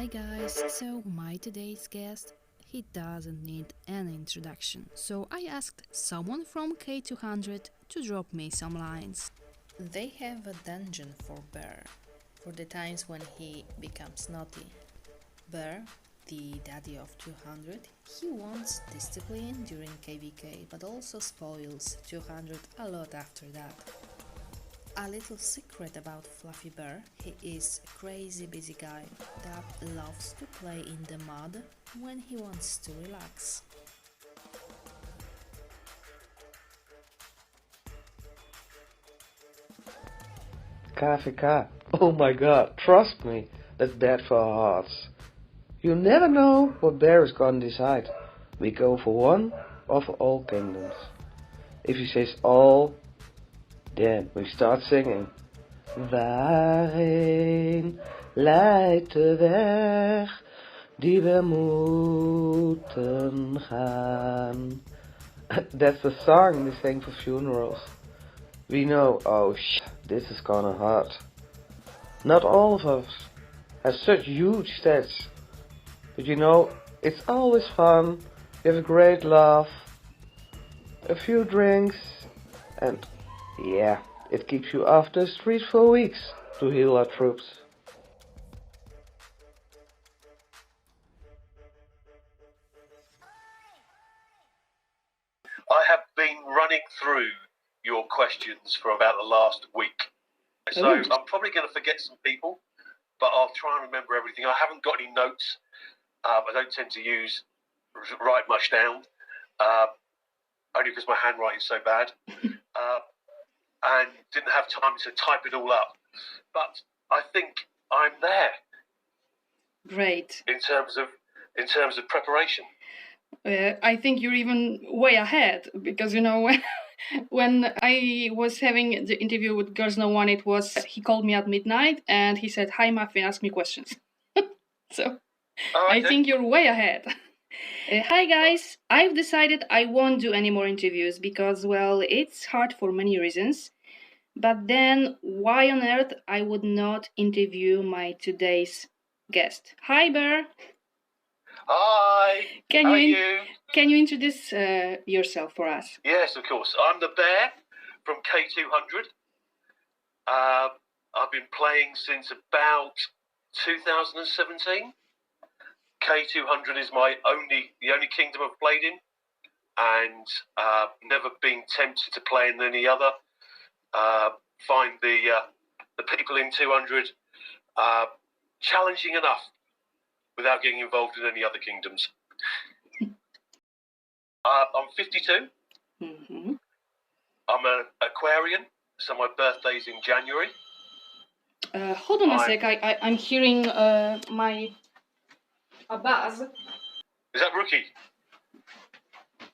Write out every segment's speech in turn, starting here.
guys, so my today's guest, he doesn't need an introduction, so I asked someone from K200 to drop me some lines. They have a dungeon for Bear, for the times when he becomes naughty. Bear, the daddy of 200, he wants discipline during KVK, but also spoils 200 a lot after that. A little secret about Fluffy Bear, he is a crazy busy guy that loves to play in the mud when he wants to relax. KVK. Oh my god, trust me, that's bad for our hearts. You never know what Bear is gonna decide. We go for one or for all kingdoms. If he says all, then we start singing. Waarin leidt de weg die we moeten gaan? That's the song they sing for funerals. We know, oh this is gonna hurt. Not all of us have such huge stats. But you know, it's always fun. You have a great laugh, a few drinks, and yeah, it keeps you off the street for weeks to heal our troops. I have been running through your questions for about the last week. So I'm probably going to forget some people, but I'll try and remember everything. I haven't got any notes. I don't tend to write much down, only because my handwriting is so bad, and didn't have time to type it all up. But I think I'm there. Great. In terms of preparation. I think you're even way ahead because when I was having the interview with Girls No One, he called me at midnight and he said, "Hi Muffin, ask me questions." So I think you're way ahead. Hi guys, I've decided I won't do any more interviews because, well, it's hard for many reasons. But then why on earth I would not interview my today's guest? Hi Bear. Hi. How are you? Can you introduce yourself for us? Yes, of course. I'm the Bear from K200. I've been playing since about 2017. K200 is the only kingdom I've played in, and never been tempted to play in any other. Find the people in 200 challenging enough without getting involved in any other kingdoms. I'm 52. Mm-hmm. I'm an Aquarian, so my birthday's in January. Hold on a sec. I'm hearing a buzz. Is that Rookie?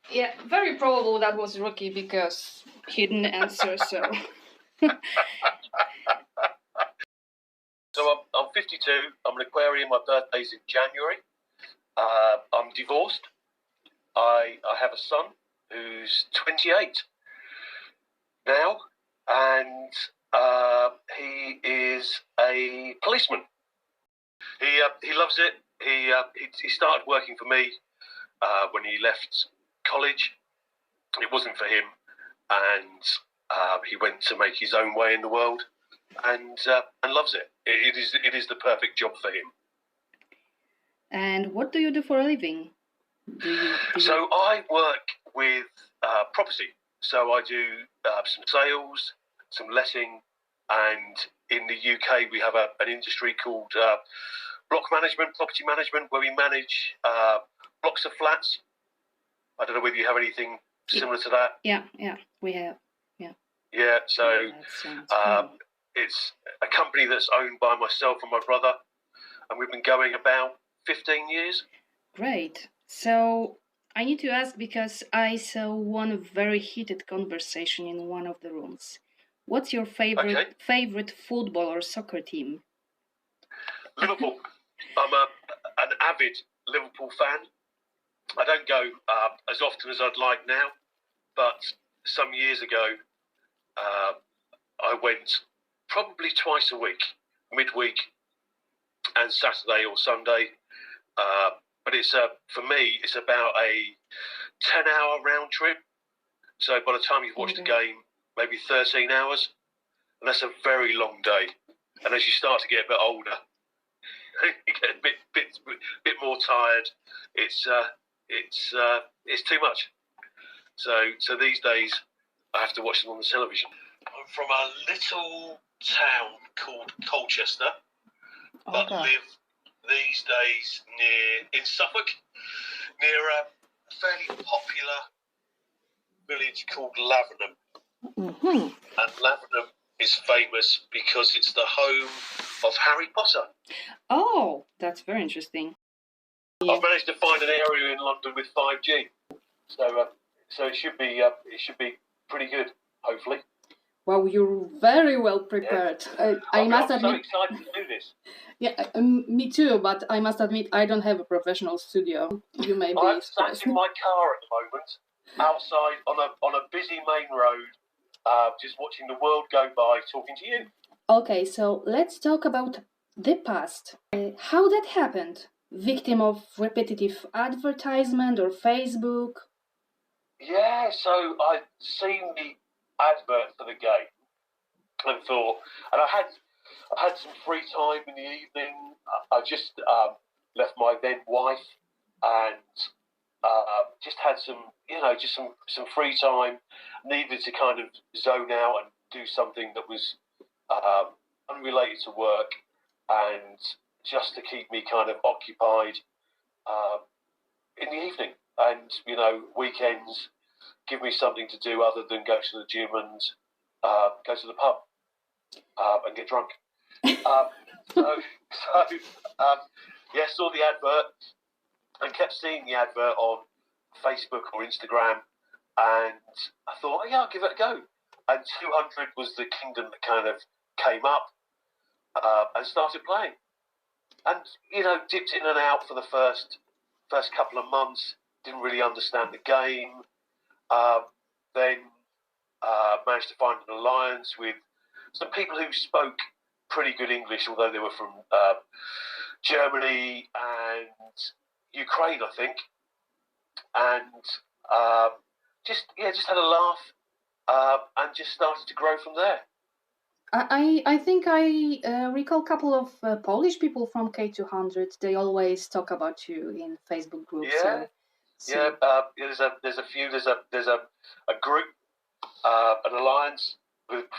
Yeah, very probable that was Rookie because he didn't answer. So. So I'm 52. I'm an Aquarian. My birthday's in January. I'm divorced. I have a son who's 28 now, and he is a policeman. He loves it. He started working for me when he left college. It wasn't for him, and he went to make his own way in the world, and loves it. It is the perfect job for him. And what do you do for a living? So I work with property. So I do some sales, some letting, and in the UK we have an industry called block management, property management, where we manage blocks of flats. I don't know whether you have anything similar to that. Yeah, we have. Yeah, so cool. It's a company that's owned by myself and my brother, and we've been going about 15 years. Great. So I need to ask because I saw one very heated conversation in one of the rooms. What's your favorite football or soccer team? Liverpool. I'm an avid Liverpool fan. I don't go as often as I'd like now, but some years ago I went probably twice a week, midweek, and Saturday or Sunday. But it's for me, it's about a 10-hour round trip. So by the time you've watched the game, maybe 13 hours, and that's a very long day. And as you start to get a bit older, you get a bit more tired. It's too much. So these days, I have to watch them on the television. I'm from a little town called Colchester, but live these days in Suffolk, near a fairly popular village called Lavenham. Mm-hmm. And Lavenham is famous because it's the home of Harry Potter. Oh, that's very interesting. I've managed to find an area in London with 5G, so it should be pretty good, hopefully. Wow, you're very well prepared. Yeah. I must I'm admit. so excited to do this. Yeah, me too. But I must admit, I don't have a professional studio. You may be I'm surprised. sat in my car at the moment, outside on a busy main road, just watching the world go by, talking to you. Okay, so let's talk about the past. How that happened? Victim of repetitive advertisement or Facebook? Yeah, so I'd seen the advert for the game and thought, and I had some free time in the evening. I just left my then wife and just had some free time. Needed to kind of zone out and do something that was unrelated to work and just to keep me kind of occupied in the evening. And, weekends give me something to do other than go to the gym and go to the pub and get drunk. Saw the advert and kept seeing the advert on Facebook or Instagram, and I thought, oh, yeah, I'll give it a go. And 200 was the kingdom that kind of came up and started playing. And, dipped in and out for the first couple of months, didn't really understand the game. Then managed to find an alliance with some people who spoke pretty good English, although they were from Germany and Ukraine, I think. And just had a laugh and just started to grow from there. I think I recall a couple of Polish people from K200. They always talk about you in Facebook groups. Yeah, there's a few. There's a group, an alliance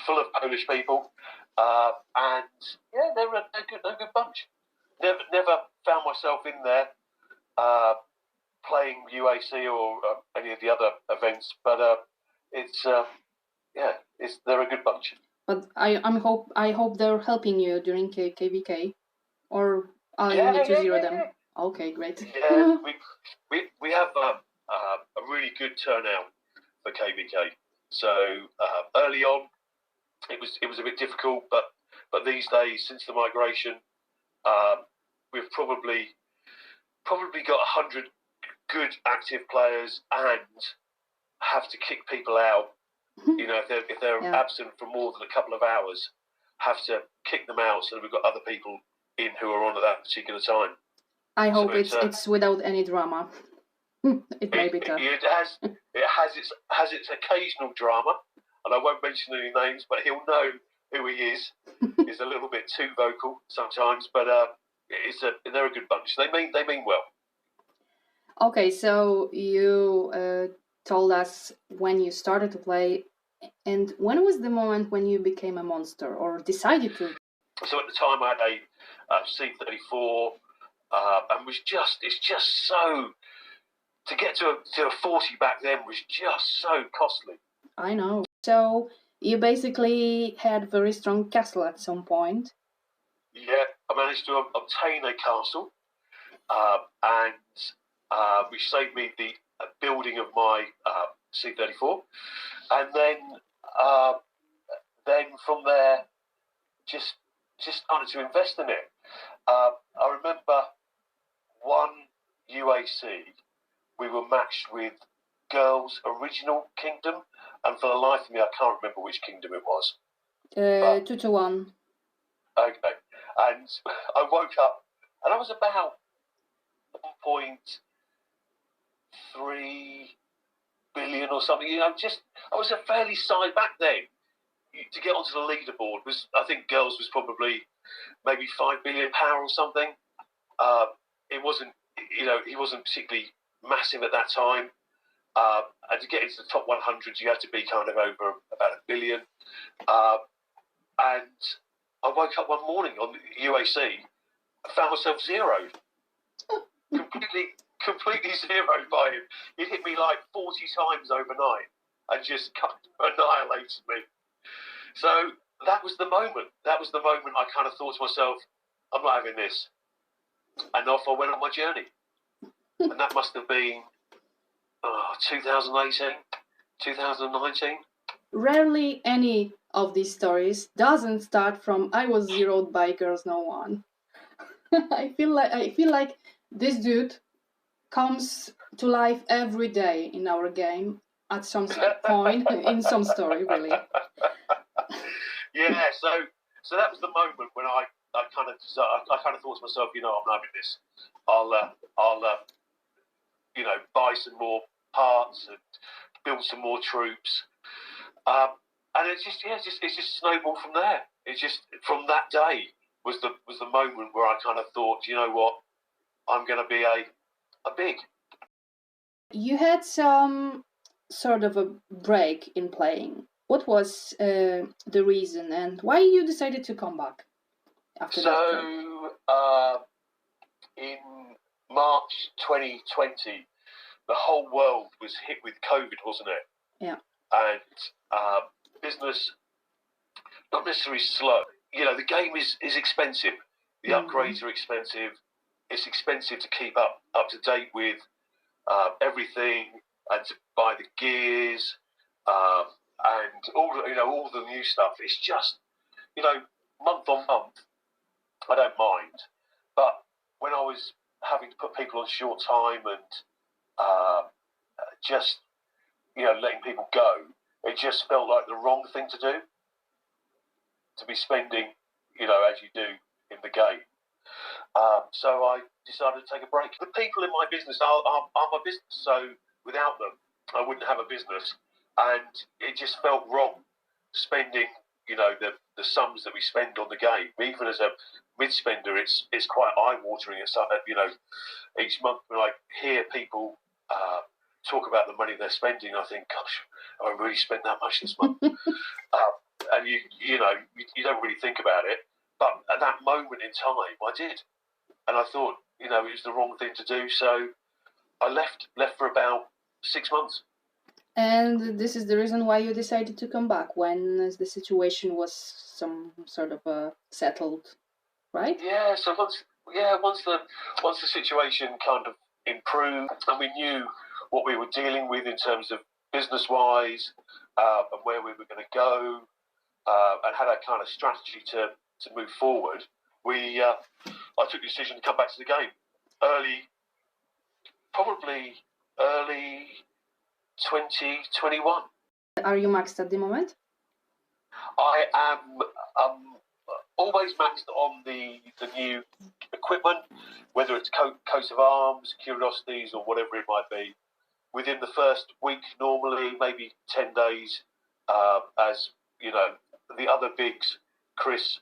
full of Polish people, and yeah, they're a good bunch. Never found myself in there playing UAC or any of the other events, but they're a good bunch. But I hope they're helping you during KVK, or you need to zero them. Yeah. Okay, great. Yeah, we have a really good turnout for KVK. So early on, it was a bit difficult, but these days, since the migration, we've probably got 100 good active players and have to kick people out. If they're absent for more than a couple of hours, have to kick them out so that we've got other people in who are on at that particular time. I hope it's without any drama. It may be tough. It has its occasional drama, and I won't mention any names, but he'll know who he is. He's a little bit too vocal sometimes, but they're a good bunch. They mean well. Okay, so you told us when you started to play, and when was the moment when you became a monster or decided to? So at the time I had a C34, and it's just so, to get to a 40 back then was just so costly. I know. So you basically had very strong castle at some point. Yeah, I managed to obtain a castle, which saved me the building of my C34, and then from there, just started to invest in it. I remember one UAC, we were matched with Girls' Original Kingdom, and for the life of me, I can't remember which kingdom it was. 2-1. Okay, and I woke up and I was about 1.3 billion or something. You know, I was a fairly side back then. To get onto the leaderboard was, I think, girls was probably maybe £5 billion or something. It wasn't, you know, he wasn't particularly massive at that time. And to get into the top 100, you had to be kind of over about £1 billion. And I woke up one morning on UAC, I found myself zeroed. completely zeroed by him. He hit me like 40 times overnight and just annihilated me. So that was the moment. That was the moment I kind of thought to myself, I'm not having this. And off I went on my journey. And that must have been 2018, 2019. Rarely any of these stories doesn't start from "I was zeroed by Girls No One." I feel like this dude comes to life every day in our game at some point in some story, really. Yeah, so that was the moment when I kind of thought to myself, you know, I'm not having this. I'll you know, buy some more parts and build some more troops. And it just snowballed from there. It just, from that day was the moment where I kind of thought, you know what, I'm going to be a big. You had some sort of a break in playing. What was the reason and why you decided to come back after that break? So, in March 2020, the whole world was hit with COVID, wasn't it? Yeah. And business, not necessarily slow. You know, the game is expensive. The upgrades are expensive. It's expensive to keep up to date with everything and to buy the gears and all the new stuff. It's just, you know, month on month, I don't mind. But when I was having to put people on short time and just, you know, letting people go, it just felt like the wrong thing to do, to be spending, you know, as you do in the game. So I decided to take a break. The people in my business are my business, so without them, I wouldn't have a business. And it just felt wrong spending, you know, the sums that we spend on the game. Even as a mid-spender, it's quite eye-watering. It's like, you know, each month when I hear people talk about the money they're spending, I think, gosh, have I really spent that much this month? And you know, you don't really think about it. But at that moment in time, I did. And I thought, you know, it was the wrong thing to do. So I left for about 6 months. And this is the reason why you decided to come back when the situation was some sort of settled, right? Yeah. So once the situation kind of improved and we knew what we were dealing with in terms of business-wise and where we were going to go and had a kind of strategy to move forward, I took the decision to come back to the game probably early 2021. Are you maxed at the moment? I am always maxed on the new equipment, whether it's coats of arms, curiosities, or whatever it might be. Within the first week, normally, maybe 10 days, as you know, the other bigs, Chris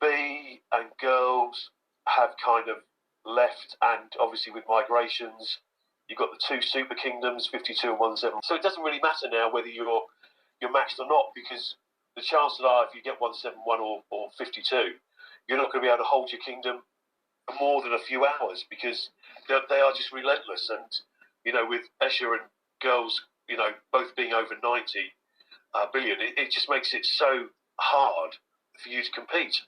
B and girls, have kind of left, and obviously with migrations, you've got the two super kingdoms, 52 and 171. So it doesn't really matter now whether you're maxed or not, because the chances are if you get 171 or 52, you're not going to be able to hold your kingdom for more than a few hours, because they are just relentless. And you know, with Escher and girls, you know, both being over 90 billion, it just makes it so hard for you to compete.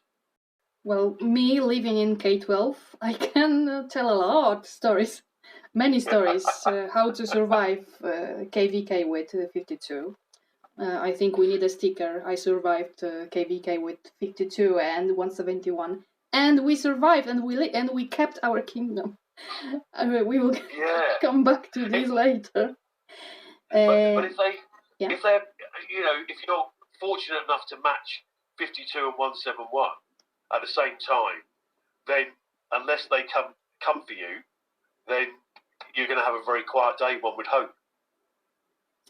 Well, me living in K12, I can tell a lot of stories, many stories, how to survive KVK with 52. I think we need a sticker. I survived KVK with 52 and 171, and we survived, and we kept our kingdom. We will come back to this later. But if they're, you know, if you're fortunate enough to match 52 and 171 at the same time, then unless they come for you, then you're going to have a very quiet day, one would hope.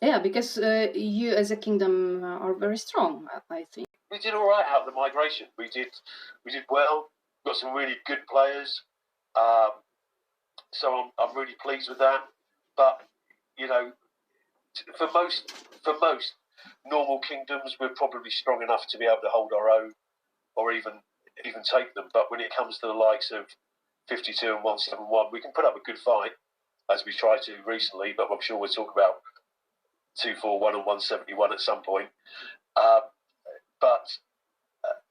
Yeah, because you as a kingdom are very strong, I think. We did all right out of the migration. We did well. Got some really good players. So I'm really pleased with that. But you know, for most normal kingdoms, we're probably strong enough to be able to hold our own, or even take them. But when it comes to the likes of 52 and 171, we can put up a good fight, as we tried to recently. But I'm sure we'll talk about 241 and 171 at some point.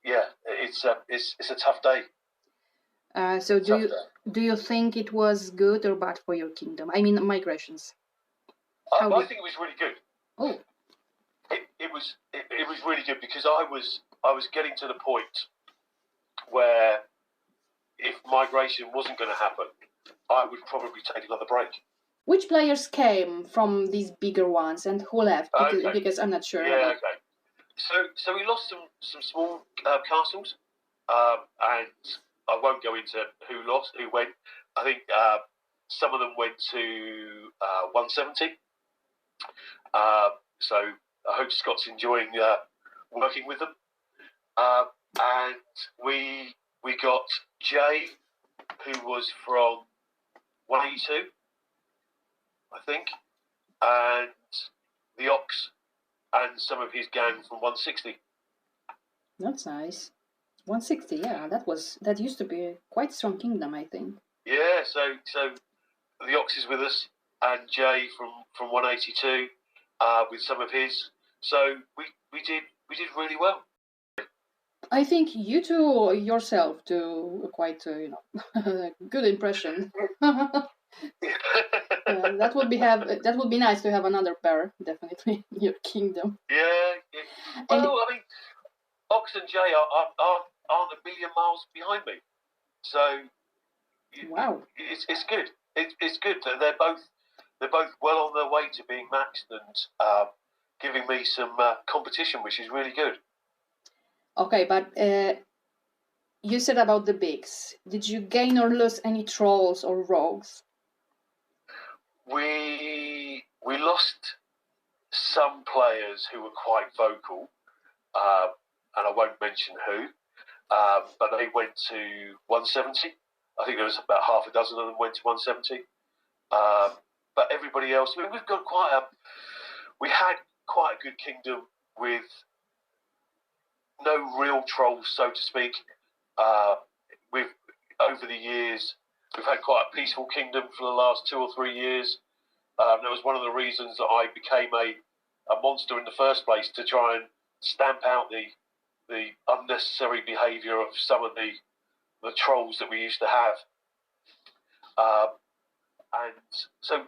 Yeah, it's a tough day. So do you think it was good or bad for your kingdom? I mean, migrations. I think it was really good. Oh, it was really good, because I was getting to the point where if migration wasn't going to happen, I would probably take another break. Which players came from these bigger ones and who left? Because I'm not sure. Yeah, okay. So we lost some small castles, and I won't go into who went. I think some of them went to 170. So I hope Scott's enjoying working with them. And we got Jay, who was from 182, I think, and the Ox and some of his gang from 160. That's nice. 160, yeah, that used to be a quite strong kingdom, I think. Yeah, so the Ox is with us, and Jay from 182 with some of his. So we did really well. I think you two yourself do quite good impression. That would be nice to have another pair, definitely, in your kingdom. Yeah. Well, I mean, Ox and Jay aren't a million miles behind me, so wow, it's good. It's good that they're both well on their way to being maxed and giving me some competition, which is really good. Okay, but you said about the bigs. Did you gain or lose any trolls or rogues? We lost some players who were quite vocal, and I won't mention who, but they went to 170. I think there was about half a dozen of them went to 170. But everybody else, I mean, we had quite a good kingdom with no real trolls, so to speak. Over the years, we've had quite a peaceful kingdom for the last 2 or 3 years. That was one of the reasons that I became a monster in the first place, to try and stamp out the unnecessary behaviour of some of the trolls that we used to have. And so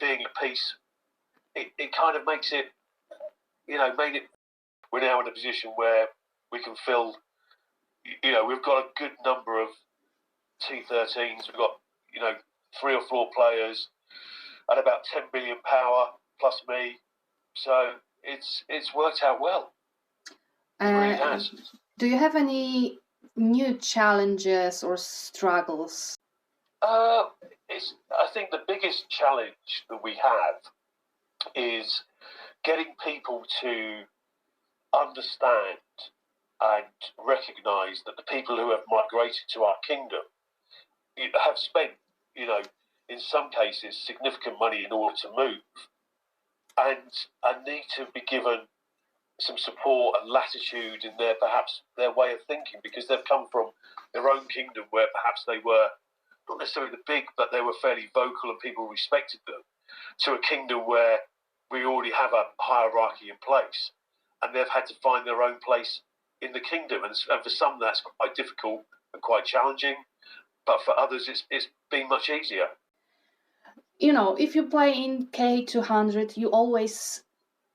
being at peace, it kind of makes it, we're now in a position where we can fill, we've got a good number of T13s. We've got, 3 or 4 players at about 10 billion power plus me. So it's worked out well. It really has. Do you have any new challenges or struggles? I think the biggest challenge that we have is getting people to understand and recognise that the people who have migrated to our kingdom have spent, in some cases, significant money in order to move, and need to be given some support and latitude in their way of thinking, because they've come from their own kingdom where perhaps they were not necessarily the big, but they were fairly vocal and people respected them, to a kingdom where we already have a hierarchy in place, and they've had to find their own place in the kingdom. And for some, that's quite difficult and quite challenging, but for others, it's been much easier. If you play in K200, you always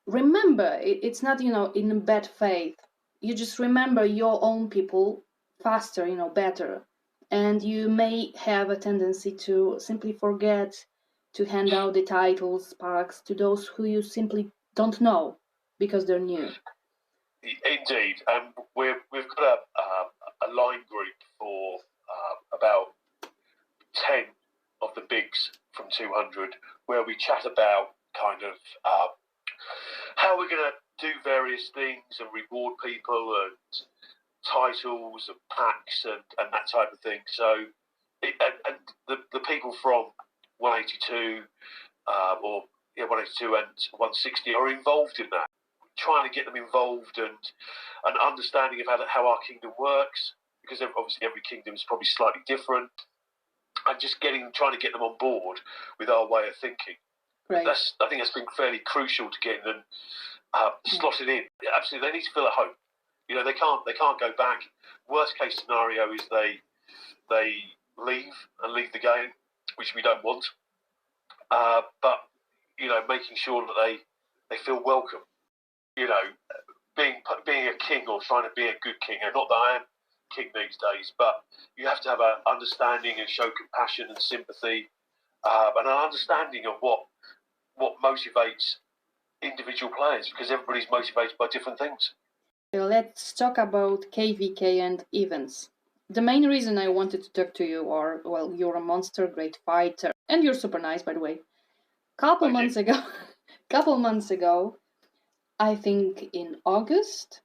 remember, it's not, in bad faith. You just remember your own people faster, better. And you may have a tendency to simply forget to hand out the titles, packs to those who you simply don't know because they're new. Indeed. We've got a line group for about 200, where we chat about kind of how we're going to do various things and reward people and titles and packs and that type of thing. So, and the people from 182 or 182 and 160 are involved in that, trying to get them involved and an understanding of how our kingdom works, because obviously every kingdom is probably slightly different, and just trying to get them on board with our way of thinking. Right. I think that's been fairly crucial to getting them slotted in. Absolutely, they need to feel at home. You know, they can't go back. Worst case scenario is they leave the game, which we don't want. But you know, making sure that they feel welcome. You know, being a king or trying to be a good king, and not that I am king these days, but you have to have an understanding and show compassion and sympathy, and an understanding of what motivates individual players, because everybody's motivated by different things. Let's talk about KVK and events. The main reason I wanted to talk to you are, well, you're a monster, great fighter, and you're super nice, by the way. Couple months ago, I think in August,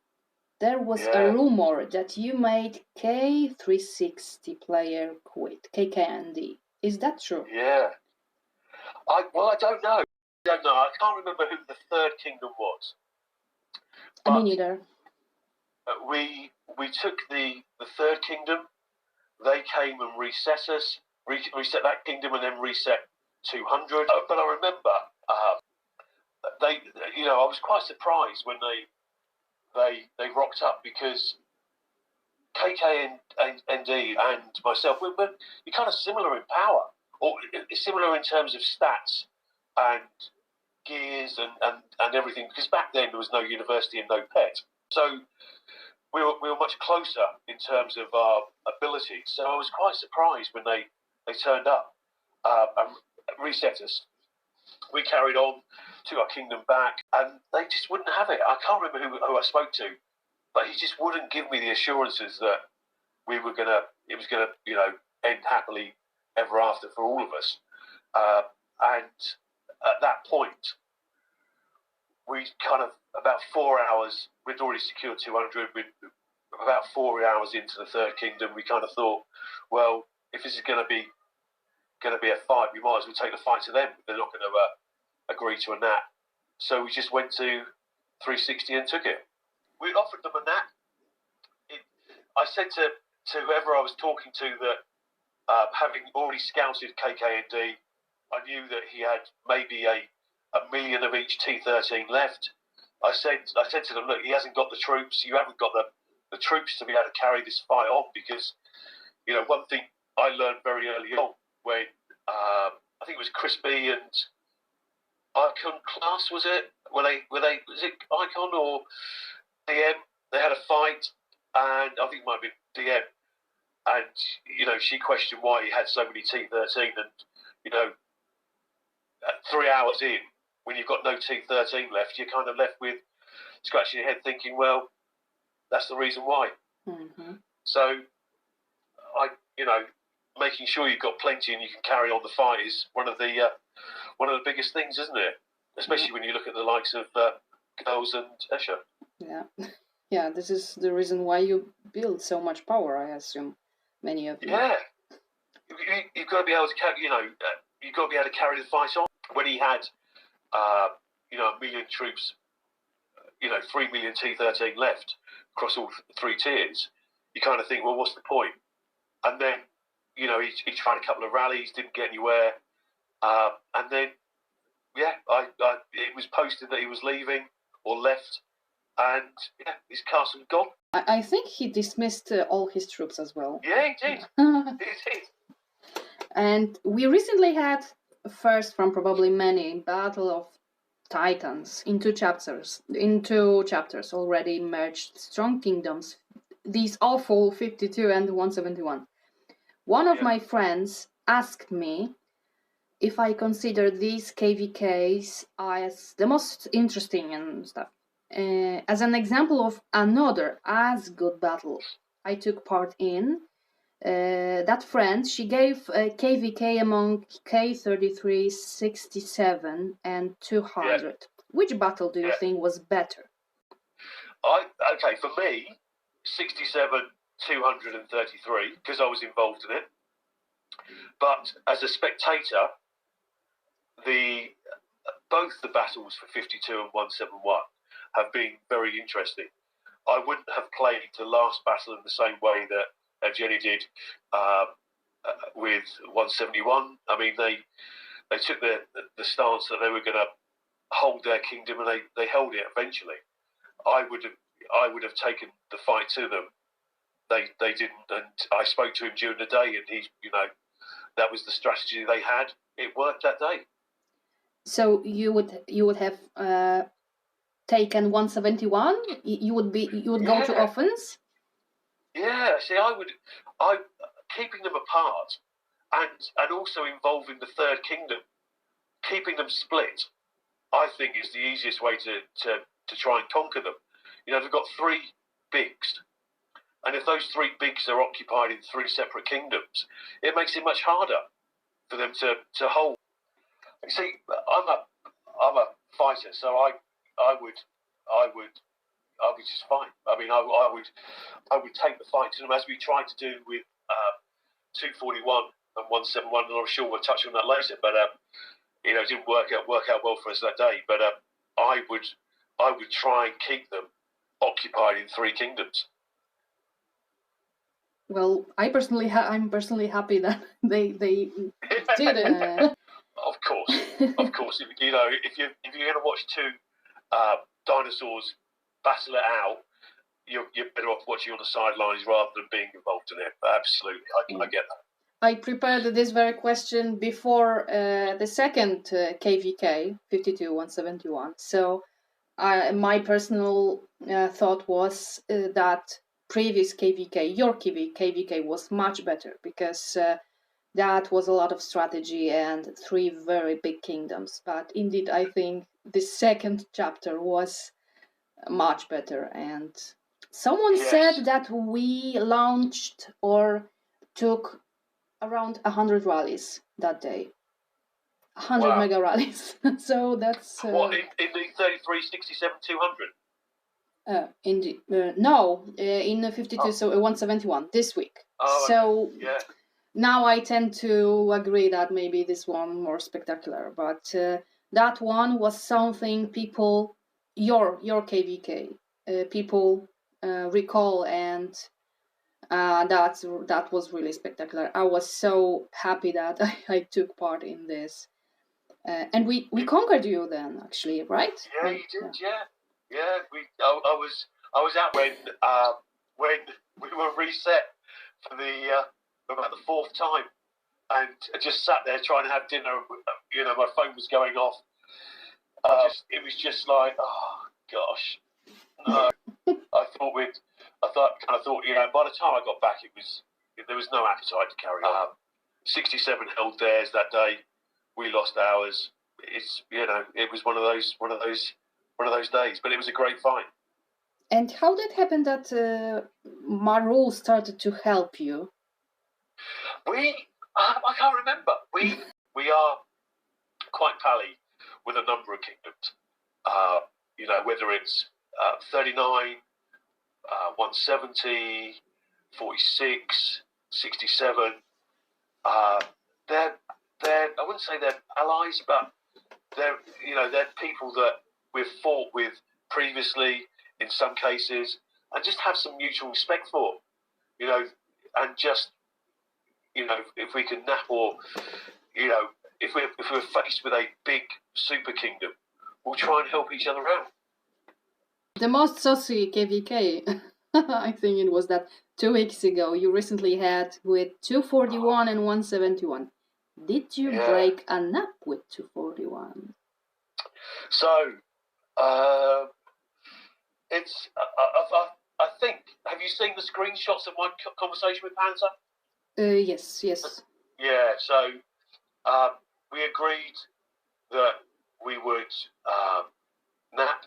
there was a rumor that you made K360 player quit, KKND. Is that true? Yeah. I don't know. I can't remember who the third kingdom was. Me neither. We took the third kingdom. They came and reset us, reset that kingdom, and then reset 200. But I remember I was quite surprised when they rocked up, because KKND and myself, we're kind of similar in power, or similar in terms of stats and gears and everything, because back then there was no university and no pet. So we were much closer in terms of our ability. So I was quite surprised when they turned up and reset us. We carried on, took our kingdom back, and they just wouldn't have it. I can't remember who I spoke to, but he just wouldn't give me the assurances that it was gonna end happily ever after for all of us. And at that point, we kind of, about 4 hours, we'd already secured 200. About 4 hours into the third kingdom, we kind of thought, well, if this is going to be a fight, we might as well take the fight to them. They're not going to agree to a nap. So we just went to 360 and took it. We offered them a nap. I said to whoever I was talking to that, having already scouted KKND, I knew that he had maybe a million of each T13 left. I said to them, look, he hasn't got the troops. You haven't got the troops to be able to carry this fight on, because, you know, one thing I learned very early on when I think it was Crispy and Icon class, was it? Was it Icon or DM? They had a fight, and I think it might have been DM. And, you know, she questioned why he had so many T13, and, you know, 3 hours in, when you've got no T13 left, you're kind of left with scratching your head thinking, well, that's the reason why. Mm-hmm. So, making sure you've got plenty and you can carry on the fight is one of the biggest things, isn't it? Especially when you look at the likes of Girls and Escher. Yeah. Yeah, this is the reason why you build so much power, I assume, many of you. Yeah. You've got to be able to carry, you've got to be able to carry the fight on. When he had, 1 million troops, 3 million T13 left across all three tiers, you kind of think, well, what's the point? And then, he tried a couple of rallies, didn't get anywhere. And then, it was posted that he was leaving or left. And, his castle gone. I think he dismissed all his troops as well. Yeah, he did. He did. And we recently had, first from probably many, Battle of Titans in two chapters already merged strong kingdoms. These awful 52 and 171. One of my friends asked me if I consider these KVKs as the most interesting and stuff. As an example of another as good battle I took part in, that friend, she gave KVK among K33, 67 and 200. Yeah. Which battle do you think was better? Okay, for me, 67, 233, because I was involved in it. But as a spectator, both the battles for 52 and 171 have been very interesting. I wouldn't have played the last battle in the same way that Jenny did with 171. I mean, they took the stance that they were going to hold their kingdom, and they held it eventually. I would have taken the fight to them. They didn't, and I spoke to him during the day, and that was the strategy they had. It worked that day. So you would have taken 171. You would go to offense. Yeah, see, I keeping them apart, and also involving the Third Kingdom, keeping them split, I think is the easiest way to try and conquer them. They've got three bigs, and if those three bigs are occupied in three separate kingdoms, it makes it much harder for them to hold. You see, I'm a fighter, so I would just fine. I mean, I would take the fight to them, as we tried to do with 241 and 171, and I'm sure we'll touch on that later. But it didn't work out well for us that day. But I would try and keep them occupied in three kingdoms. Well, I'm personally happy that they did it. Of course. If you're going to watch two dinosaurs battle it out, you're better off watching on the sidelines rather than being involved in it. Absolutely, I get that. I prepared this very question before the second KVK 52-171. So my personal thought was that previous KVK, your KVK, was much better, because that was a lot of strategy and three very big kingdoms. But indeed, I think the second chapter was much better. And someone said that we launched or took around 100 rallies that day. 100 mega rallies. So that's... what, in the 33, 67, 200? No, in 52, so 171, this week. So yeah. Now I tend to agree that maybe this one more spectacular, but that one was something people, your KVK, people recall, and that was really spectacular. I was so happy that I took part in this, and we conquered you then, actually, right? Yeah, you did. Yeah. I was out when we were reset for about the fourth time, and I just sat there trying to have dinner. My phone was going off. It was just like, oh gosh, no. I thought, by the time I got back, there was no appetite to carry on. 67 held theirs that day. We lost ours. It was one of those days, but it was a great fight. And how did it happen that Marul started to help you? I can't remember. We are quite pally with a number of kingdoms. Whether it's 39, 170, 46, 67. They're I wouldn't say they're allies, but they're people that we've fought with previously in some cases, and just have some mutual respect for, and just, if we can nap, or, if we're faced with a big super kingdom, we'll try and help each other out. The most saucy KVK, I think it was that 2 weeks ago you recently had with 241 and 171. Did you break a nap with 241? So, it's, I think, have you seen the screenshots of my conversation with Panzer? Yes. Yeah, so we agreed that we would nap,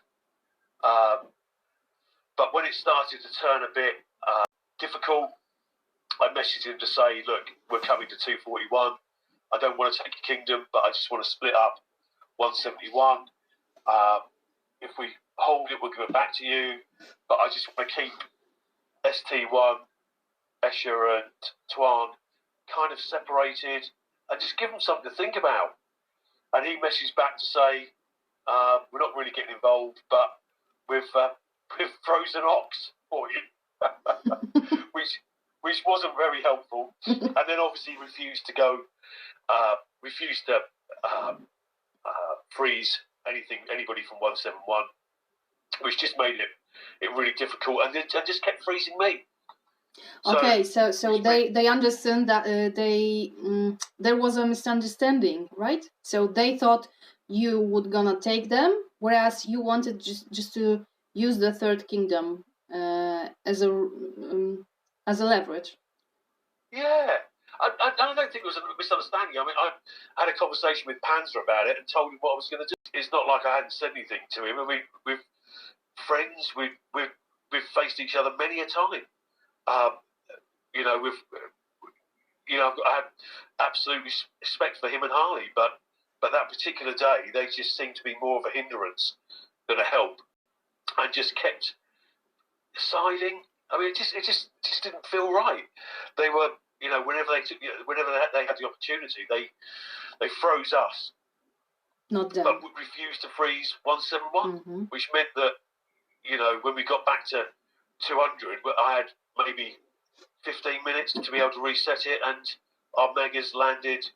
but when it started to turn a bit difficult, I messaged him to say, look, we're coming to 241. I don't want to take your kingdom, but I just want to split up 171. If we hold it, we'll give it back to you. But I just want to keep ST1, Escher and Tuan kind of separated and just give them something to think about. And he messaged back to say, we're not really getting involved, but we've frozen ox for you, which wasn't very helpful. And then obviously refused to freeze anybody from 171, which just made it really difficult, and just kept freezing me. Okay, so they understand that there was a misunderstanding, right? So they thought you would gonna take them, whereas you wanted just to use the Third Kingdom as a leverage. Yeah, I don't think it was a misunderstanding. I mean, I had a conversation with Panzer about it and told him what I was going to do. It's not like I hadn't said anything to him. I mean, we're friends. We've faced each other many a time. I had absolute respect for him and Harley, but that particular day, they just seemed to be more of a hindrance than a help, and just kept siding. I mean, it just didn't feel right. They were, whenever they had the opportunity, they froze us, not them, but would refuse to freeze 171, which meant that, when we got back to 200, I had maybe 15 minutes to be able to reset it, and our megas landed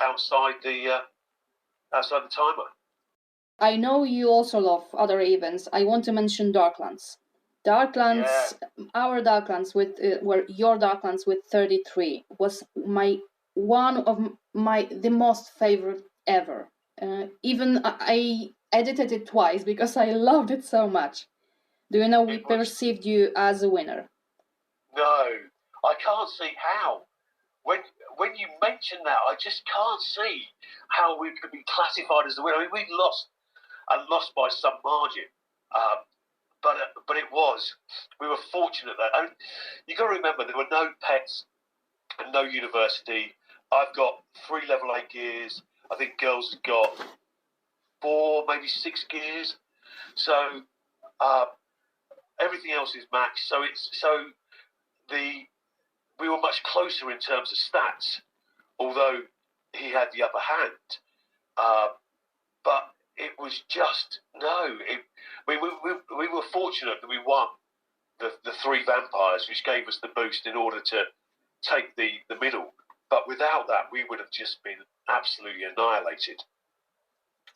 outside the timer. I know you also love other events. I want to mention Darklands. Darklands, yeah. Our Darklands your Darklands with 33 was one of the most favorite ever. Even I edited it twice because I loved it so much. Do you know we perceived you as a winner? No, I can't see how. When you mention that, I just can't see how we could be classified as the winner. I mean, we lost by some margin, but we were fortunate that. And you got to remember, there were no pets and no university. I've got 3 level 8 gears. I think girls have got 4, maybe 6 gears. So everything else is maxed. We were much closer in terms of stats, although he had the upper hand. But it was just we were fortunate that we won the 3 vampires, which gave us the boost in order to take the middle. But without that, we would have just been absolutely annihilated.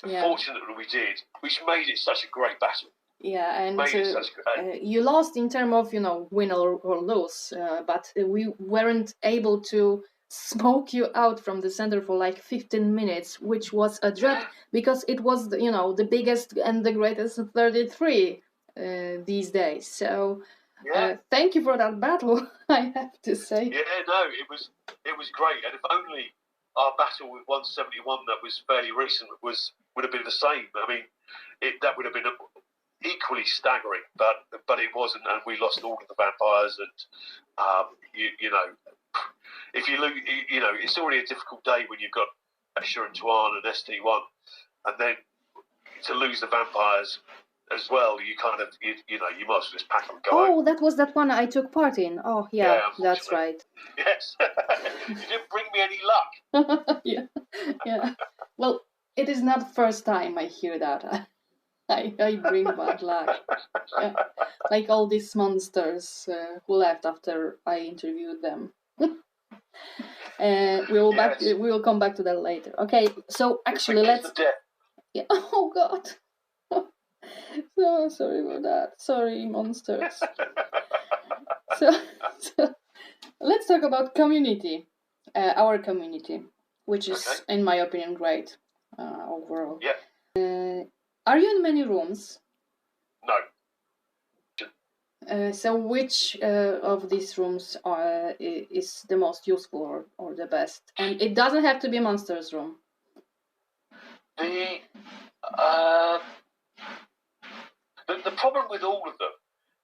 Yeah. Fortunately, we did, which made it such a great battle. Yeah, and you lost in terms of win or lose, but we weren't able to smoke you out from the center for like 15 minutes, which was a dread because it was the biggest and the greatest 33 these days. So thank you for that battle, I have to say. Yeah, no, it was great, and if only our battle with 171 that was fairly recent would have been the same. I mean, that would have been equally staggering, but it wasn't, and we lost all of the vampires. And if you lose, it's already a difficult day when you've got Escher and Tuan and ST1, and then to lose the vampires as well, you kind of you might as well just pack and go. Oh, that was that one I took part in. Oh yeah, that's right. Yes, you didn't bring me any luck. yeah. Well, it is not the first time I hear that. I bring bad luck. Yeah. Like all these monsters who left after I interviewed them. We will come back to that later. Okay, so actually let's. Yeah. Oh God. So sorry about that. Sorry, monsters. so let's talk about community. Our community, which is, in my opinion, great overall. Yeah. Are you in many rooms? No. So which of these rooms is the most useful or the best? And it doesn't have to be Monsters room. The problem with all of them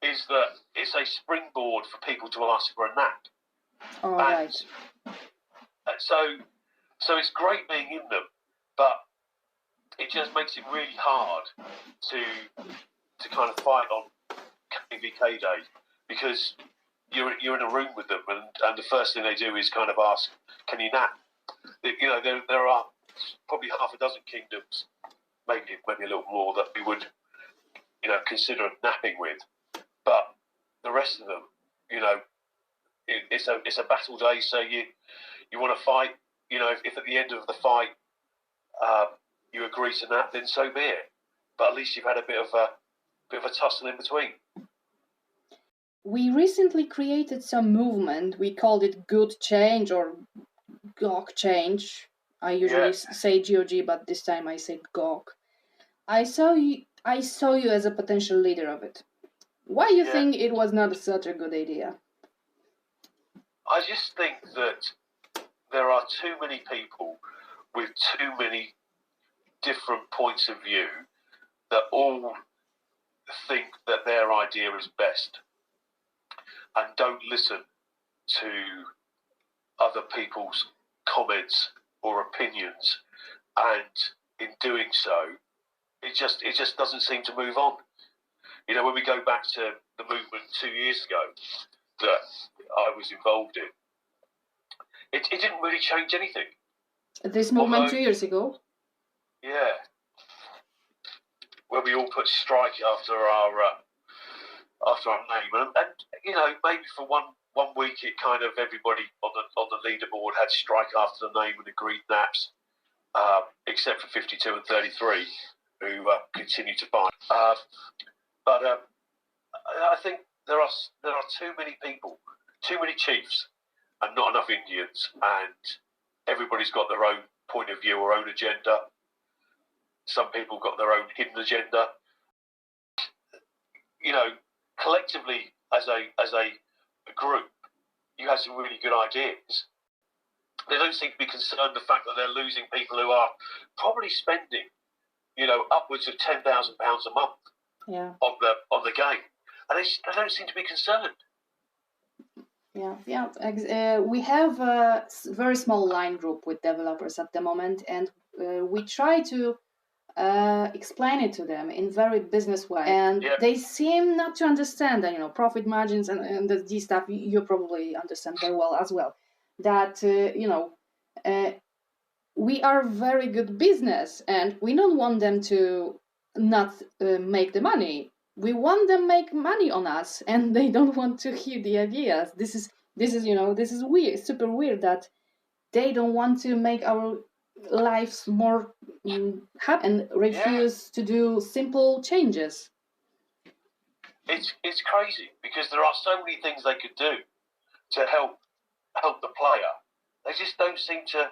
is that it's a springboard for people to ask for a nap. All and right. so it's great being in them, but it just makes it really hard to kind of fight on KVK day, because you're in a room with them, and the first thing they do is kind of ask, "Can you nap?" You know, there are probably half a dozen kingdoms, maybe a little more, that we would, you know, consider napping with, but the rest of them, you know, it's a battle day, so you want to fight. You know, if at the end of the fight you agree to nap, then so be it. But at least you've had a bit of a tussle in between. We recently created some movement. We called it Good Change or GOG Change. I usually say GOG, but this time I said GOG. I saw you as a potential leader of it. Why do you think it was not such a good idea? I just think that there are too many people with too many different points of view that all think that their idea is best and don't listen to other people's comments or opinions, and in doing so, it just doesn't seem to move on. You know, when we go back to the movement 2 years ago that I was involved in, it didn't really change anything. This movement 2 years ago? Yeah. Where we all put strike after our name, and you know, maybe for one week it kind of everybody on the leaderboard had strike after the name and agreed naps, except for 52 and 33 who continue to fight. But I think there are too many people, too many chiefs, and not enough Indians, and everybody's got their own point of view or own agenda. Some people got their own hidden agenda. You know, collectively as a group, you had some really good ideas. They don't seem to be concerned the fact that they're losing people who are probably spending, you know, upwards of £10,000 a month on the game, and they don't seem to be concerned. We have a very small line group with developers at the moment, and we try to explain it to them in very business way, and they seem not to understand that, you know, profit margins and these stuff you probably understand very well as well, that you know, we are very good business and we don't want them to not make the money. We want them make money on us, and they don't want to hear the ideas. This is you know, this is weird, super weird that they don't want to make our lives more happy and refuse to do simple changes. It's crazy because there are so many things they could do to help the player. They just don't seem to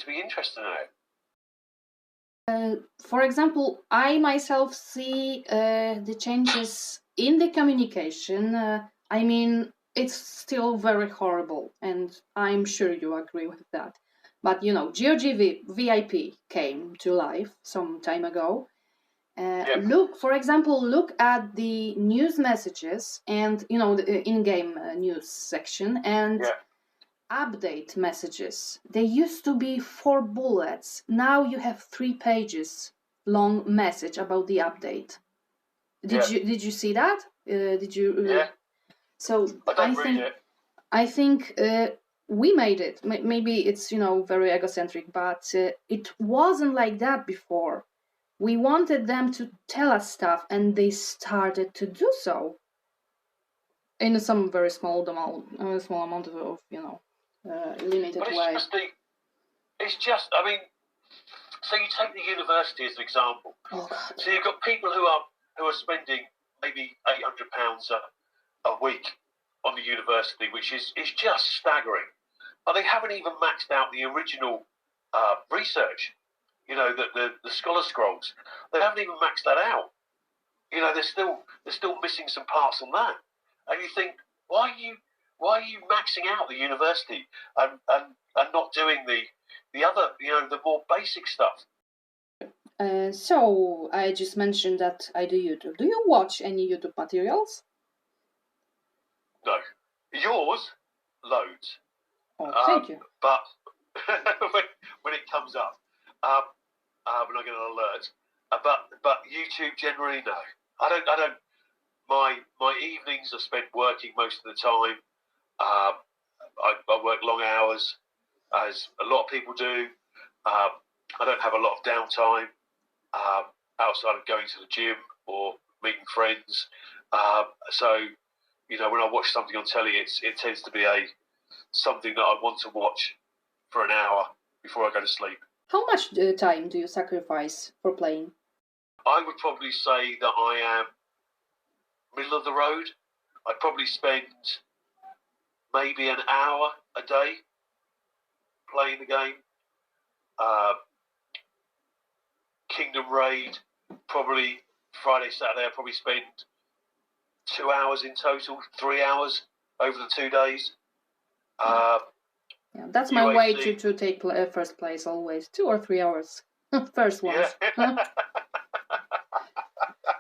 be interested in it. For example, I myself see the changes in the communication. I mean, it's still very horrible, and I'm sure you agree with that. But, you know, GOG VIP came to life some time ago. Look, for example, look at the news messages and, you know, the in-game news section and update messages. They used to be 4 bullets. Now you have 3 pages long message about the update. Did you see that? Did you? So I think we made it. Maybe it's, you know, very egocentric, but it wasn't like that before. We wanted them to tell us stuff, and they started to do so in some very small amount of you know, limited way. It's just, I mean, so you take the university as an example. So you've got people who are spending maybe £800 a week on the university, which is just staggering. But they haven't even maxed out the original research. You know, the Scholar Scrolls. They haven't even maxed that out. You know, they're still missing some parts on that. And you think, why are you maxing out the university and not doing the other, you know, the more basic stuff? So I just mentioned that I do YouTube. Do you watch any YouTube materials? No. Yours? loads. Oh, thank you. But when it comes up, when I get an alert. But YouTube generally, no. I don't. My evenings are spent working most of the time. I work long hours, as a lot of people do. I don't have a lot of downtime outside of going to the gym or meeting friends. So, you know, when I watch something on telly, it tends to be something that I want to watch for an hour before I go to sleep. How much time do you sacrifice for playing? I would probably say that I am middle of the road. I'd probably spend maybe an hour a day playing the game. Kingdom Raid, probably Friday, Saturday, I'd probably spend 2 hours in total, 3 hours over the 2 days. Yeah, that's my UAC. way to take first place always. 2 or 3 hours. First ones. Yeah.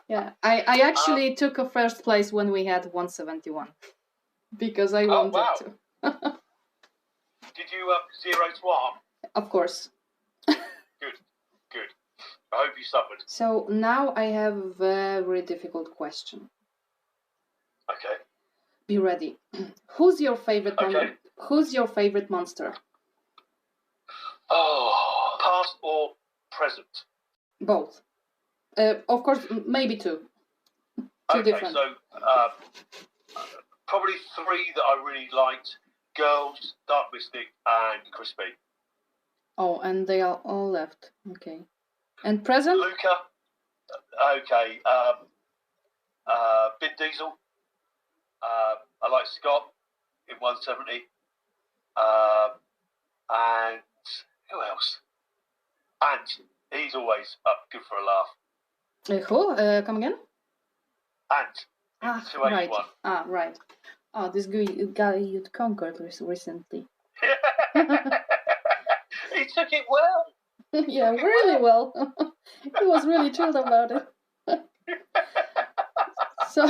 Yeah, I actually took a first place when we had 171 because I wanted to. Did you 0 to 1? Of course. Good. I hope you suffered. So now I have a very difficult question. Okay. Be ready. Who's your favorite Okay. Who's your favorite monster? Oh, past or present? Both. Of course, maybe two. Two different. So probably 3 that I really liked: Girls, Dark Mystic, and Crispy. Oh, and they are all left. Okay. And present? Luca. Okay. Vin Diesel. I like Scott in 170. And who else? And he's always up good for a laugh. Who? Come again? And 281. Right. Right. Oh, this guy you'd conquered recently. He took it well. Yeah, really well. He was really chilled about it. So,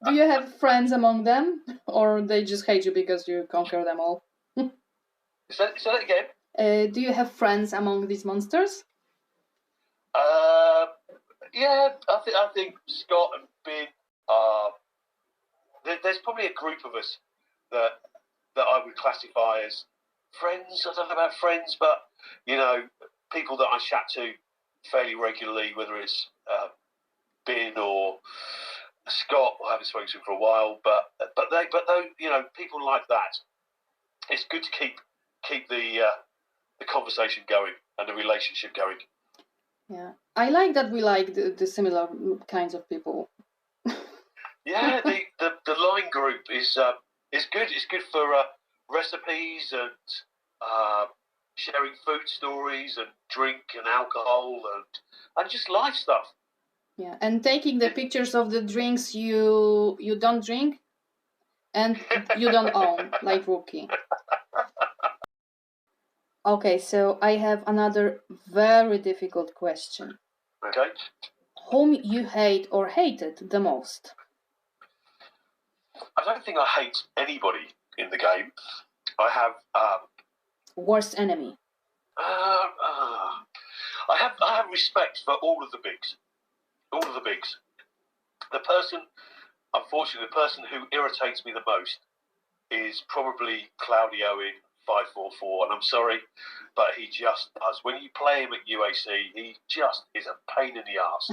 do you have friends among them, or they just hate you because you conquer them all? Say that again. Do you have friends among these monsters? Yeah, I think Scott and Ben are. There's probably a group of us that I would classify as friends. I don't know about friends, but you know, people that I chat to fairly regularly, whether it's Ben or Scott. I haven't spoken to him for a while, but they, you know, people like that. It's good to keep the conversation going and the relationship going. Yeah, I like that we like the similar kinds of people. Yeah, the line group is good. It's good for recipes and sharing food stories and drink and alcohol and just life stuff. Yeah, and taking the pictures of the drinks you don't drink and you don't own, like Rookie. Okay, so I have another very difficult question. Okay. Whom you hate or hated the most? I don't think I hate anybody in the game. I have Worst enemy? I have respect for all of the bigs. All of the bigs. Unfortunately, the person who irritates me the most is probably Claudio in 544, and I'm sorry, but he just does. When you play him at UAC, he just is a pain in the arse.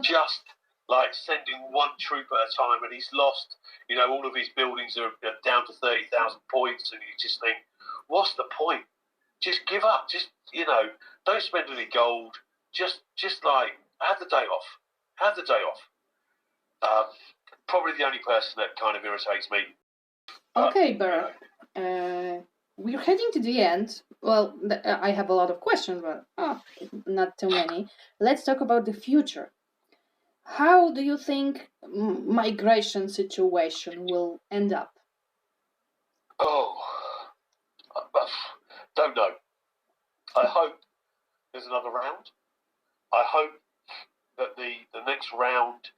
Just like sending one troop at a time, and he's lost. You know, all of his buildings are down to 30,000 points, and you just think, what's the point? Just give up. Just, you know, don't spend any gold. Just like have the day off. Have the day off. Probably the only person that kind of irritates me. Okay, Bear. We're heading to the end. Well, I have a lot of questions, but not too many. Let's talk about the future. How do you think migration situation will end up? Oh, don't know. I hope there's another round. I hope that the next round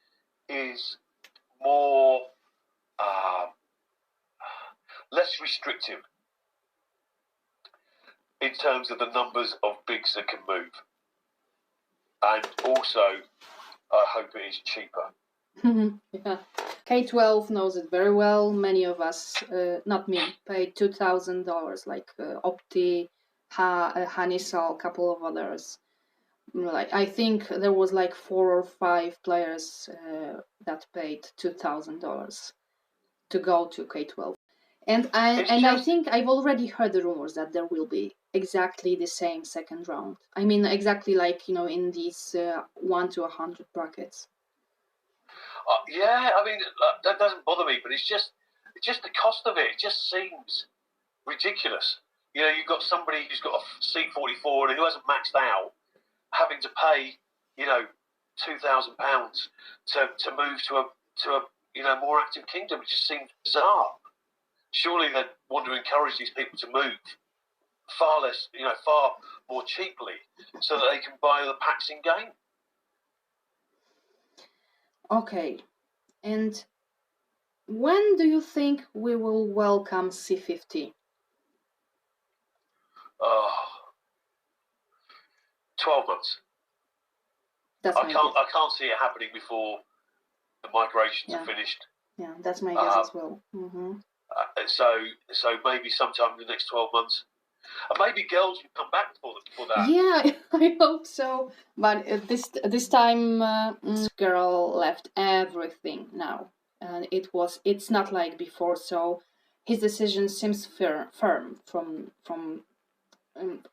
is more less restrictive in terms of the numbers of bigs that can move. And also, I hope it is cheaper. Yeah. K12 knows it very well. Many of us, not me, paid $2,000, like Opti, Hanisal, a couple of others. Like I think there was like 4 or 5 players that paid $2,000 to go to K12. And I think I've already heard the rumors that there will be exactly the same second round. I mean, exactly like, you know, in these 1 to 100 brackets. Yeah, I mean, that doesn't bother me, but it's just the cost of it. It just seems ridiculous. You know, you've got somebody who's got a C44 and who hasn't maxed out, having to pay, you know, £2,000 to move to a you know, more active kingdom. It just seems bizarre. Surely they'd want to encourage these people to move far less, you know, far more cheaply, so that they can buy the packs in game. Okay, and when do you think we will welcome C50? 12 months. I can't see it happening before the migrations are finished. Yeah, that's my guess as well. Mm-hmm. So maybe sometime in the next 12 months. And maybe girls will come back for that. Yeah, I hope so. But this time, this girl left everything now, and it's not like before. So his decision seems firm from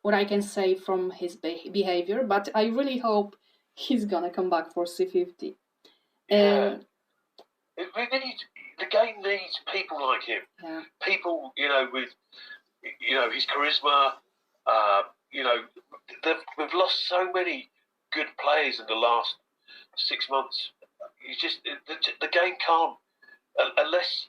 what I can say from his behavior. But I really hope he's gonna come back for C50. Yeah. The game needs people like him. Yeah. People, you know, with, you know, his charisma. You know, we've lost so many good players in the last 6 months. You just the game can't unless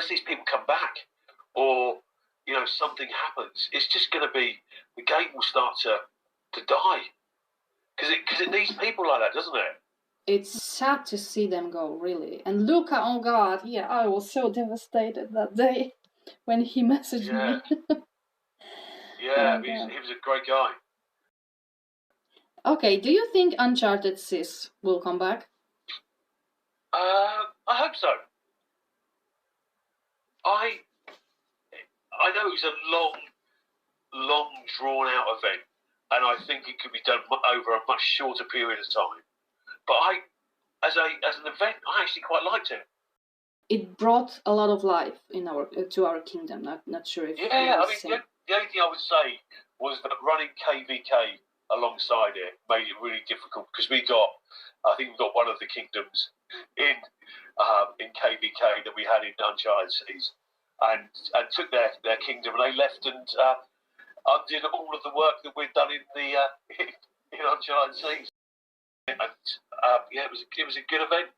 these people come back, or you know, something happens. It's just going to be, the game will start to die because it needs people like that, doesn't it? It's sad to see them go, really. And Luca, oh God, yeah, I was so devastated that day when he messaged me. Yeah, he was a great guy. Okay, do you think Uncharted 6 will come back? I hope so. I know it's a long drawn out event, and I think it could be done over a much shorter period of time. But as an event, I actually quite liked it. It brought a lot of life to our kingdom. Not sure if. Yeah, I mean, the only thing I would say was that running KVK alongside it made it really difficult, because I think we got one of the kingdoms in KVK that we had in Uncharted Seas, and took their kingdom, and they left and undid all of the work that we'd done in the in Uncharted Seas. And yeah, it was a good event.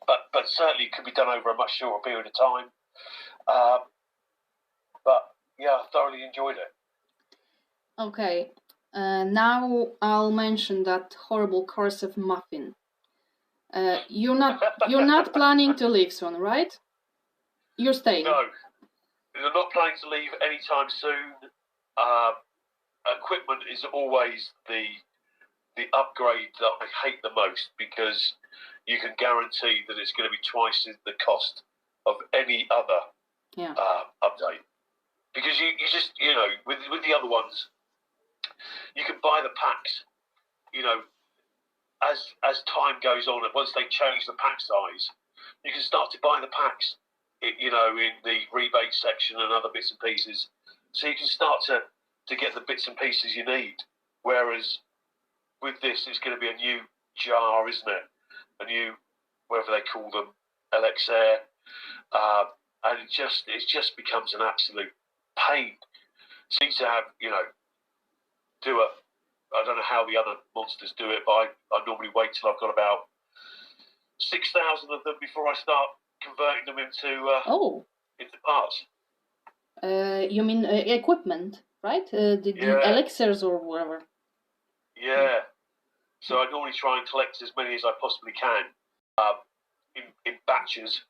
But certainly it could be done over a much shorter period of time. But yeah, I thoroughly enjoyed it. Okay, now I'll mention that horrible curse of Muffin. You're not planning to leave soon, right? You're staying. No, I'm not planning to leave anytime soon. Equipment is always the upgrade that I hate the most, because you can guarantee that it's going to be twice the cost of any other update. Because you just, you know, with the other ones, you can buy the packs, you know, as time goes on, and once they change the pack size, you can start to buy the packs, you know, in the rebate section and other bits and pieces. So you can start to get the bits and pieces you need. Whereas with this, it's going to be a new jar, isn't it? A new, whatever they call them, elixir, and it just becomes an absolute pain. So you need to have, you know, I don't know how the other monsters do it, but I normally wait till I've got about 6,000 of them before I start converting them into parts. You mean equipment, right? The elixirs or whatever. Yeah. So I normally try and collect as many as I possibly can. in batches,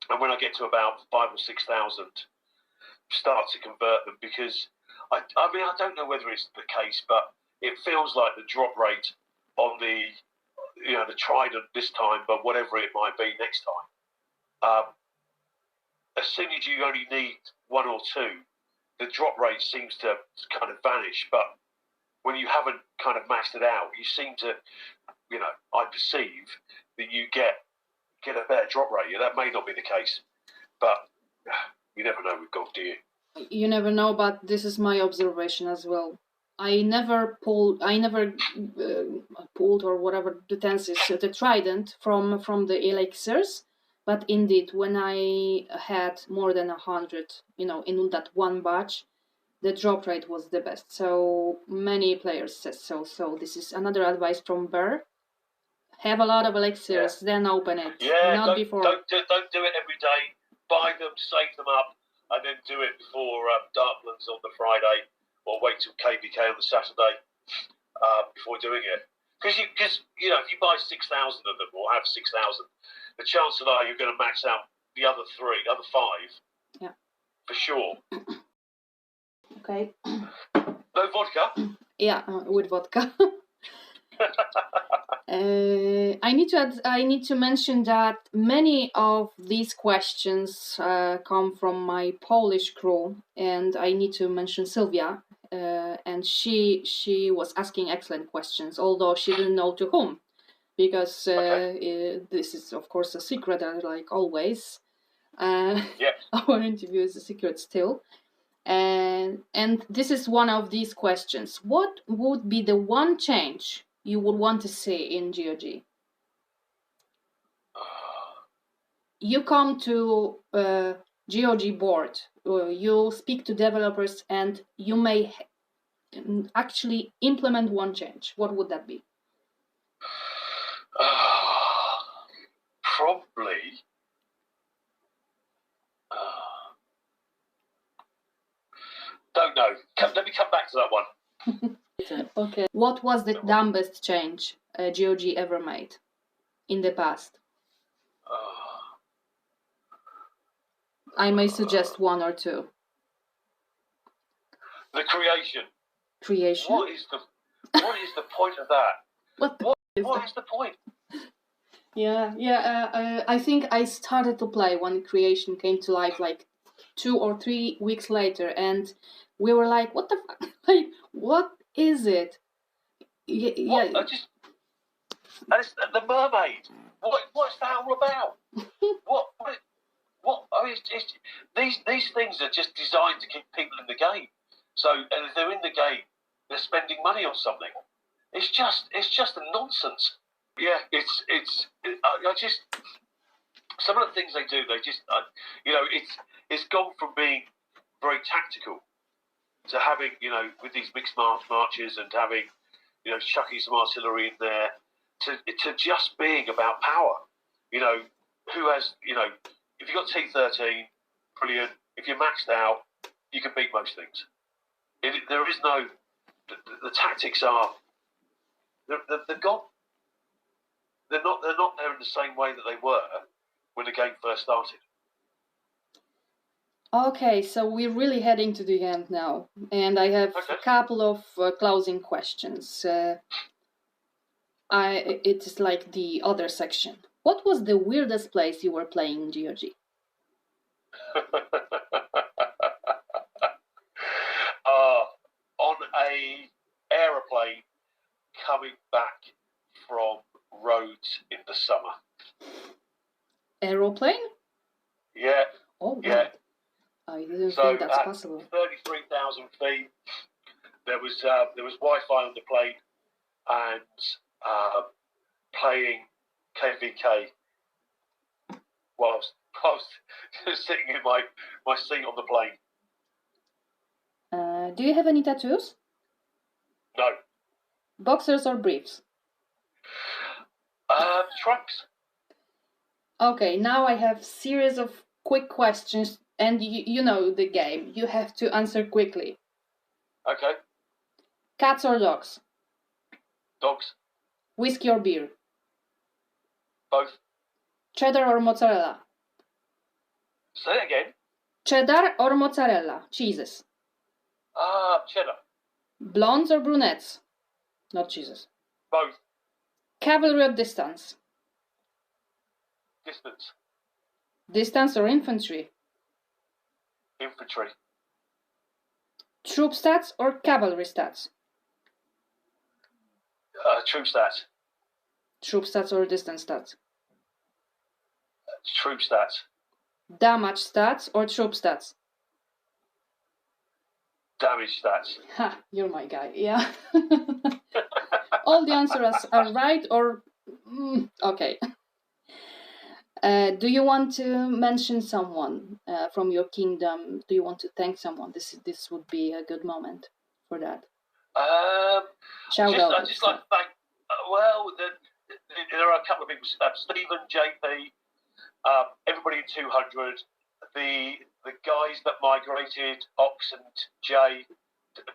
and when I get to about 5,000 or 6,000, start to convert them, because I mean, I don't know whether it's the case, but it feels like the drop rate on the Trident this time, but whatever it might be next time, as soon as you only need one or two, the drop rate seems to kind of vanish. But when you haven't kind of maxed it out, you seem to, I perceive that you get a better drop rate. That may not be the case, but you never know with GoG, do you? You never know, but this is my observation as well. I never pulled or whatever the tense is, the Trident from the elixirs, but indeed, when I had more than 100, in that one batch, the drop rate was the best. So many players said so. So this is another advice from Bear. Have a lot of elixirs, then open it. Yeah, not before. Don't do it every day. Buy them, save them up, and then do it before Darklands on the Friday, or wait till KBK on the Saturday before doing it. Because if you buy 6,000 of them, or have 6,000, the chances are you're going to max out the other five. Yeah. For sure. Okay. No vodka? Yeah, with vodka. I need to mention that many of these questions come from my Polish crew, and I need to mention Zofia, and she was asking excellent questions, although she didn't know to whom, because this is of course a secret, like always. Our interview is a secret still. And this is one of these questions. What would be the one change you would want to see in GOG? You come to GOG board, you speak to developers, and you may actually implement one change. What would that be? Probably. Don't know. Let me come back to that one. Okay. What was the dumbest change GOG ever made in the past? I may suggest one or two. The creation. Creation? What is the point of that? What is the point? Yeah. I think I started to play when creation came to life, like 2 or 3 weeks later, and we were like, "What the fuck? Like, what is it?" Yeah. And it's the mermaid. What's that all about? What? I mean, these things are just designed to keep people in the game. So, and if they're in the game, they're spending money on something. It's just a nonsense. Yeah, I just some of the things they do, it's gone from being very tactical to having, with these mixed marches and having, chucking some artillery in there, to just being about power. Who has, if you've got T13, brilliant. If you're maxed out, you can beat most things. There is no, the tactics are, they're gone. They're not there in the same way that they were when the game first started. Okay, so we're really heading to the end now, and I have a couple of closing questions. It is like the other section. What was the weirdest place you were playing in GOG? On a aeroplane coming back from Rhodes in the summer. Aeroplane? Yeah. Oh, yeah. I didn't think that's at possible. 33,000 feet, there was Wi-Fi on the plane, and playing KVK whilst I was sitting in my seat on the plane. Do you have any tattoos? No. Boxers or briefs? Trunks. Okay, now I have series of quick questions, and you know the game. You have to answer quickly. Okay. Cats or dogs? Dogs. Whiskey or beer? Both. Cheddar or mozzarella? Say it again. Cheddar or mozzarella? Cheeses. Cheddar. Blondes or brunettes? Not cheeses. Both. Cavalry or distance? Distance. Distance or infantry? Infantry. Troop stats or cavalry stats? Troop stats. Troop stats or distance stats? Troop stats. Damage stats or troop stats? Damage stats. Ha, you're my guy, yeah. All the answers are right or... okay. Do you want to mention someone from your kingdom? Do you want to thank someone? This would be a good moment for that. Shout out. I'd just like to thank... there are a couple of people. Stephen, JP, everybody in 200, the guys that migrated, Ox and Jay,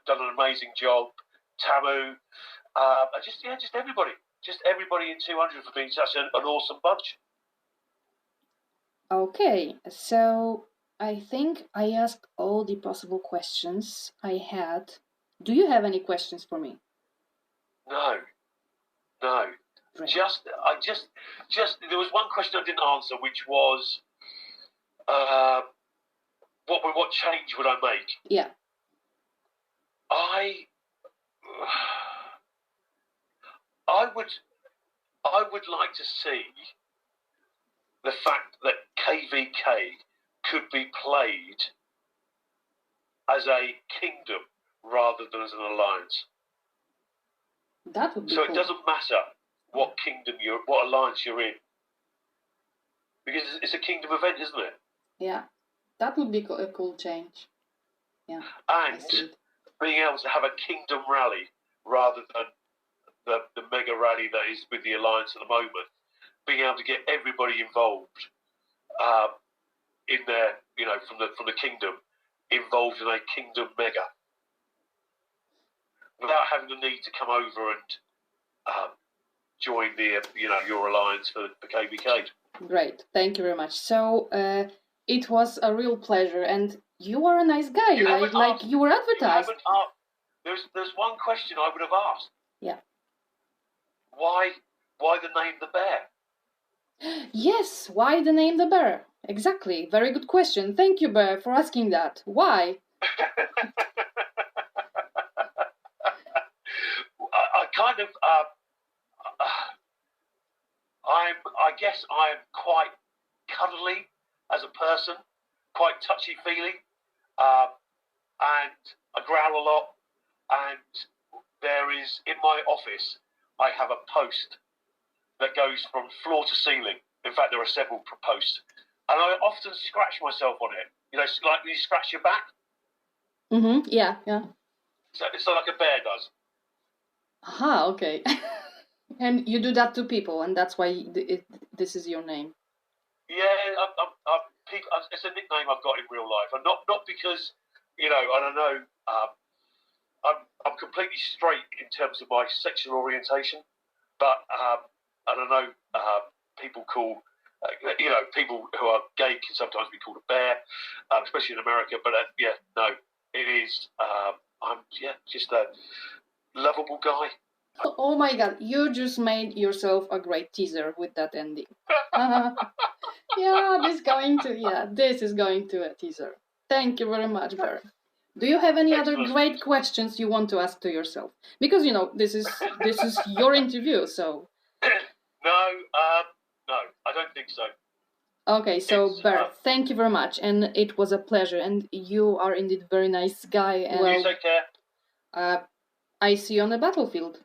done an amazing job. Tamu, just everybody. Just everybody in 200 for being such an awesome bunch. Okay, so I think I asked all the possible questions I had. Do you have any questions for me? No. Right. Just there was one question I didn't answer, which was, what change would I make? Yeah. I would like to see the fact that KVK could be played as a kingdom rather than as an alliance. That would be so cool. It doesn't matter what kingdom what alliance you're in, because it's a kingdom event, isn't it? Yeah, that would be a cool change. Yeah. And being able to have a kingdom rally rather than the mega rally that is with the alliance at the moment, being able to get everybody involved in there, from the kingdom, involved in a kingdom mega, without having the need to come over and join your alliance for KVK. Great, thank you very much. So it was a real pleasure, and you are a nice guy. You were advertised. There's one question I would have asked. Yeah. Why the name the bear? Yes, why the name the bear? Exactly. Very good question. Thank you, Bear, for asking that. Why? I guess I'm quite cuddly as a person, quite touchy-feely, and I growl a lot. And there is, in my office, I have a post that goes from floor to ceiling. In fact, there are several posts. And I often scratch myself on it. Like when you scratch your back. Mm-hmm. Yeah. So it's like a bear does. Aha, okay. And you do that to people, and that's why this is your name. Yeah, it's a nickname I've got in real life, and not because, I don't know, I'm completely straight in terms of my sexual orientation, but I don't know, people call, people who are gay can sometimes be called a bear, especially in America. But it is. I'm just a lovable guy. Oh my God, you just made yourself a great teaser with that ending. This is going to a teaser. Thank you very much, Barry. Do you have any other great questions you want to ask to yourself? Because this is your interview, so. No, I don't think so. Okay, so Barry, thank you very much, and it was a pleasure. And you are indeed a very nice guy. And you take care. I see you on the battlefield.